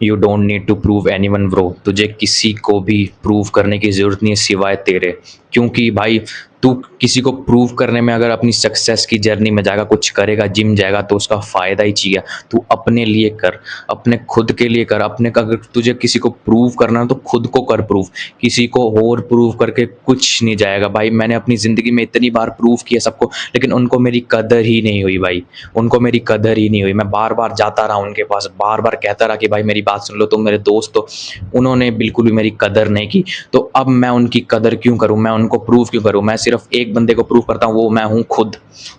You don't need to prove anyone bro. तुझे किसी को भी प्रूव करने की ज़रूरत नहीं है सिवाय तेरे। क्योंकि भाई तू किसी को प्रूव करने में अगर अपनी सक्सेस की जर्नी में जाएगा, कुछ करेगा, जिम जाएगा तो उसका फ़ायदा ही चाहिए। तू अपने लिए कर, अपने खुद के लिए कर। अपने का अगर तुझे किसी को प्रूव करना है तो खुद को कर प्रूव। किसी को और प्रूव करके कुछ नहीं जाएगा भाई। मैंने अपनी ज़िंदगी में इतनी बार प्रूव किया सबको, लेकिन उनको मेरी कदर ही नहीं हुई भाई। उनको मेरी कदर ही नहीं हुई। मैं बार-बार जाता रहा उनके पास, बार-बार कहता रहा कि भाई मेरी बात सुन लो, तुम मेरे दोस्त हो। उन्होंने बिल्कुल भी मेरी कदर नहीं की। तो अब मैं उनकी कदर क्यों करूँ? मैं उनको प्रूव क्यों करूँ? मैं सिर्फ़ एक बंदे को प्रूव करता हूँ, वो मैं हूँ खुद।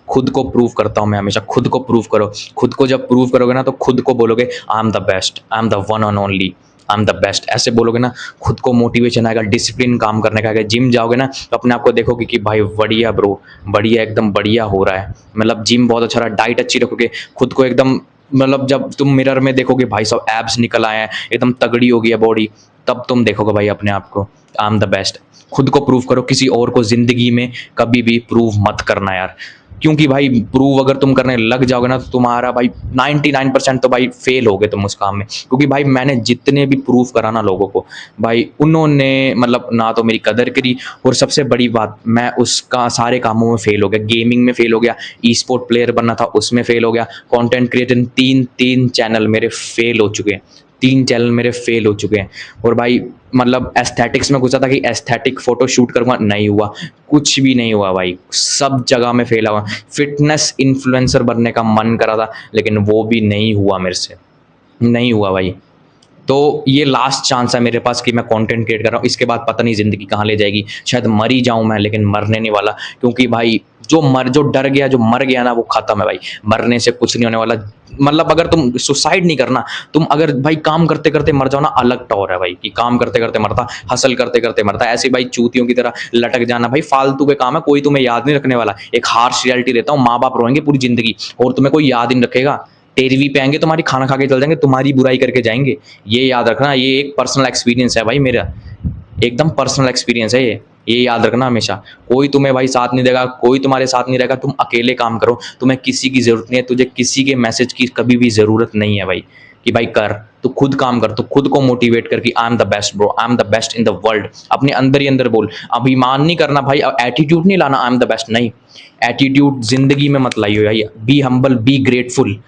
खुद को प्रूव करता हूँ मैं हमेशा। खुद को प्रूव करो। खुद को जब प्रूव करोगे ना तो खुद को बोलोगे I am the best, I am the one and only, I am the best. ऐसे बोलोगे ना, खुद को मोटिवेशन आएगा, डिसिप्लिन काम करने का आएगा। जिम जाओगे ना तो अपने आप को देखोगे कि भाई बढ़िया ब्रो, बढ़िया, एकदम बढ़िया हो रहा है। मतलब जिम बहुत अच्छा रहा, डाइट अच्छी रखोगे, खुद को एकदम, मतलब जब तुम मिरर में देखोगे भाई साहब एब्स निकल आए हैं, एकदम तगड़ी हो गई है बॉडी, तब तुम देखोगे भाई अपने आप को आई एम द बेस्ट। खुद को प्रूव करो, किसी और को ज़िंदगी में कभी भी प्रूव मत करना यार। क्योंकि भाई प्रूव अगर तुम करने लग जाओगे ना तो तुम्हारा भाई 99% तो भाई फेल होगे तुम उस काम में। क्योंकि भाई मैंने जितने भी प्रूव करा ना लोगों को, भाई उन्होंने मतलब ना तो मेरी कदर करी, और सबसे बड़ी बात मैं उसका सारे कामों में फेल हो गया। गेमिंग में फेल हो गया, ई स्पोर्ट प्लेयर बनना था उसमें फेल हो गया, कंटेंट क्रिएटर तीन तीन चैनल मेरे फेल हो चुके हैं। 3 चैनल मेरे फेल हो चुके हैं। और भाई मतलब एस्थेटिक्स में घुसा था कि एस्थेटिक फ़ोटो शूट करूँगा, नहीं हुआ। कुछ भी नहीं हुआ भाई, सब जगह में फेल हुआ। फ़िटनेस इन्फ्लुएंसर बनने का मन करा था, लेकिन वो भी नहीं हुआ मेरे से, नहीं हुआ भाई। तो ये लास्ट चांस है मेरे पास कि मैं कंटेंट क्रिएट कर रहा हूँ। इसके बाद पता नहीं ज़िंदगी कहाँ ले जाएगी। शायद मर ही जाऊँ मैं, लेकिन मरने नहीं वाला। क्योंकि भाई जो डर गया, जो मर गया ना, वो ख़त्म है भाई। मरने से कुछ नहीं होने वाला। मतलब अगर तुम सुसाइड नहीं करना, तुम अगर भाई काम करते-करते मर जाओ ना, अलग टौर है भाई कि काम करते-करते मरता, हसल करते-करते मरता। ऐसे भाई चूतियों की तरह लटक जाना भाई फालतू के काम है, कोई तुम्हें याद नहीं रखने वाला। एक हार्श रियलिटी देता हूँ, माँ-बाप रोएँगे पूरी ज़िंदगी और तुम्हें कोई याद ही नहीं रखेगा। 13वीं पे आएँगे तुम्हारी, खाना खा के चल जाएँगे, तुम्हारी बुराई करके जाएँगे। ये याद रखना, ये एक पर्सनल एक्सपीरियंस है भाई मेरा। एकदम पर्सनल एक्सपीरियंस है ये याद रखना हमेशा। कोई तुम्हें भाई साथ नहीं देगा, कोई तुम्हारे साथ नहीं रहेगा, तुम अकेले काम करो। तुम्हें किसी की ज़रूरत नहीं है, तुझे किसी के मैसेज की कभी भी ज़रूरत नहीं है भाई, कि भाई कर, तू खुद काम कर, तू खुद को मोटिवेट कर कि I am the best bro, I am the best in the world. अपने अंदर ही अंदर बोल। अभिमान नहीं करना भाई, एटीट्यूड नहीं लाना आई एम द बेस्ट, नहीं। एटीट्यूड ज़िंदगी में मत लाइयो भाई। Be humble, be grateful.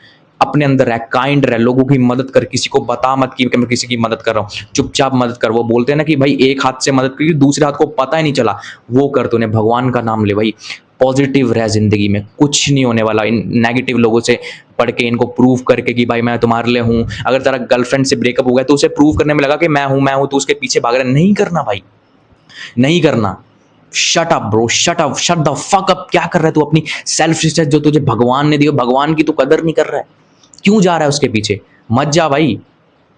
अपने अंदर रह, काइंड रह, लोगों की मदद कर, किसी को बता मत कि मैं किसी की मदद कर रहा हूँ, चुपचाप मदद कर। वो बोलते हैं ना कि भाई एक हाथ से मदद करी, दूसरे हाथ को पता ही नहीं चला, वो कर। तूने भगवान का नाम ले भाई। पॉजिटिव रह ज़िंदगी में, कुछ नहीं होने वाला इन नेगेटिव लोगों से पढ़ के, इनको प्रूव करके कि भाई मैं तुम्हारे लिए हूँ। अगर तेरा गर्लफ्रेंड से ब्रेकअप हो गया तो उसे प्रूव करने में लगा कि मैं हूँ, तो उसके पीछे भाग रहा है। नहीं करना भाई, नहीं करना। Shut up bro, shut up, shut the fuck up. क्या कर रहा है तू? अपनी सेल्फ रिस्पेक्ट जो तुझे भगवान ने दी, भगवान की तू कदर नहीं कर रहा है। क्यों जा रहा है उसके पीछे? मत जा भाई।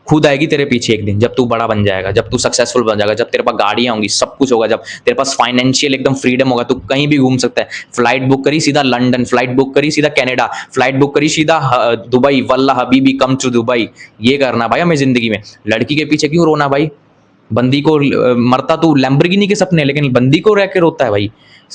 खुद आएगी तेरे पीछे एक दिन, जब तू बड़ा बन जाएगा, जब तू सक्सेसफुल बन जाएगा, जब तेरे पास गाड़ियाँ होंगी, सब कुछ होगा, जब तेरे पास फाइनेंशियल एकदम फ्रीडम होगा, तू कहीं भी घूम सकता है। फ्लाइट बुक करी सीधा लंदन, फ्लाइट बुक करी सीधा कनाडा, फ्लाइट बुक करी सीधा दुबई। वल्ला हबीबी कम टू दुबई। ये करना भाई हमें ज़िंदगी में। लड़की के पीछे क्यों रोना भाई? बंदी को मरता तू लैम्बोर्गिनी के सपने, लेकिन बंदी को रह के रोता है भाई।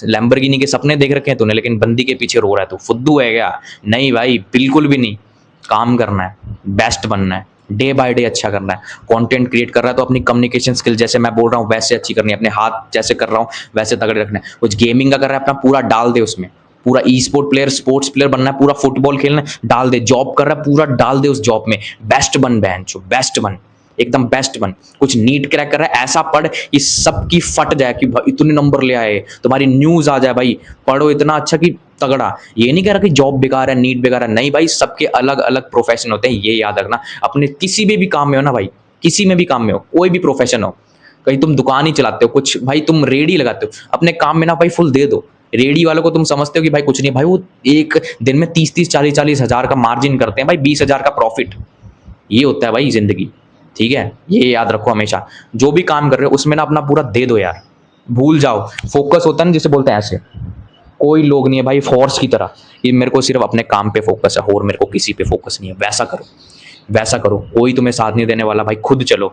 लैम्बोर्गिनी के सपने देख रखे हैं तूने, लेकिन बंदी के पीछे रो रहा है तू। फुद्दू है क्या? नहीं भाई, बिल्कुल भी नहीं। काम करना है, बेस्ट बनना है, डे बाय डे अच्छा करना है। कंटेंट क्रिएट कर रहा है तो अपनी कम्युनिकेशन स्किल जैसे मैं बोल रहा हूँ वैसे अच्छी करनी है, अपने हाथ जैसे कर रहा हूँ वैसे तगड़े रखना है। कुछ गेमिंग का कर रहा है, अपना पूरा डाल दे उसमें। पूरा ई स्पोर्ट प्लेयर, स्पोर्ट्स प्लेयर बनना है, पूरा फुटबॉल खेलना है, डाल दे। जॉब कर रहा है, पूरा डाल दे उस जॉब में। बेस्ट बन बेंचो, बेस्ट बन, एकदम बेस्ट बन। कुछ नीट क्रैक कर रहा है, ऐसा पढ़ कि सबकी फट जाए कि भाई इतने नंबर ले आए, तुम्हारी न्यूज़ आ जाए भाई। पढ़ो इतना अच्छा कि तगड़ा। ये नहीं कह रहा कि जॉब बेकार है, नीट बेकार है, नहीं भाई, सबके अलग अलग प्रोफेशन होते हैं, ये याद रखना। अपने किसी भी काम में हो ना भाई, किसी में भी काम में हो, कोई भी प्रोफेशन हो, कहीं तुम दुकान ही चलाते हो, कुछ भाई तुम रेडी लगाते हो, अपने काम में ना भाई फुल दे दो। रेडी वालों को तुम समझते हो कि भाई कुछ नहीं, भाई वो एक दिन में 30-30, 40-40 हज़ार का मार्जिन करते हैं भाई, 20,000 का प्रॉफिट। ये होता है भाई जिंदगी। ठीक है, ये याद रखो हमेशा। जो भी काम कर रहे हो उसमें ना अपना पूरा दे दो यार। भूल जाओ, फोकस होता है ना जिसे बोलते हैं, ऐसे कोई लोग नहीं है भाई फोर्स की तरह कि मेरे को सिर्फ अपने काम पे फोकस है और मेरे को किसी पे फोकस नहीं है। वैसा करो, वैसा करो। कोई तुम्हें साथ नहीं देने वाला भाई, खुद चलो।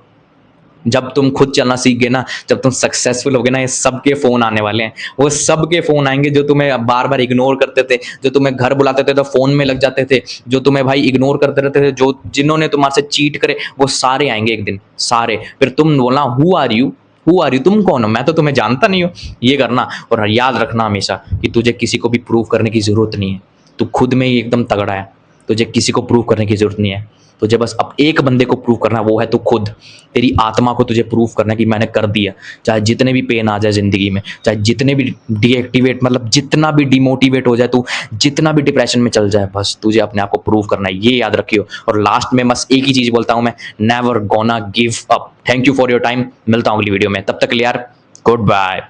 जब तुम खुद चलना सीख गए ना, जब तुम सक्सेसफुल हो गए ना, ये सबके फ़ोन आने वाले हैं। वो सबके फ़ोन आएँगे जो तुम्हें बार-बार इग्नोर करते थे, जो तुम्हें घर बुलाते थे तो फ़ोन में लग जाते थे, जो तुम्हें भाई इग्नोर करते रहते थे, जो जिन्होंने तुम्हारे से चीट करे, वो सारे आएँगे एक दिन, सारे। फिर तुम बोलना who are you? Who are you? तुम कौन हो? मैं तो तुम्हें जानता नहीं हूँ। ये करना और याद रखना हमेशा कि तुझे किसी को भी प्रूव करने की ज़रूरत नहीं है। तू खुद में ही एकदम तगड़ा है। तुझे किसी को प्रूव करने की ज़रूरत नहीं है। तुझे बस अब एक बंदे को प्रूव करना है, वो है तू खुद। तेरी आत्मा को तुझे प्रूव करना है कि मैंने कर दिया। चाहे जितने भी पेन आ जाए ज़िंदगी में, चाहे जितने भी डीएक्टिवेट मतलब जितना भी डिमोटिवेट हो जाए तू, जितना भी डिप्रेशन में चल जाए, बस तुझे अपने आप को प्रूव करना है, ये याद रखियो। और लास्ट में बस एक ही चीज़ बोलता हूँ मैं, never gonna give up. Thank you for your time. मिलता हूँ अगली वीडियो में। तब तक के लिए यार, गुड बाय।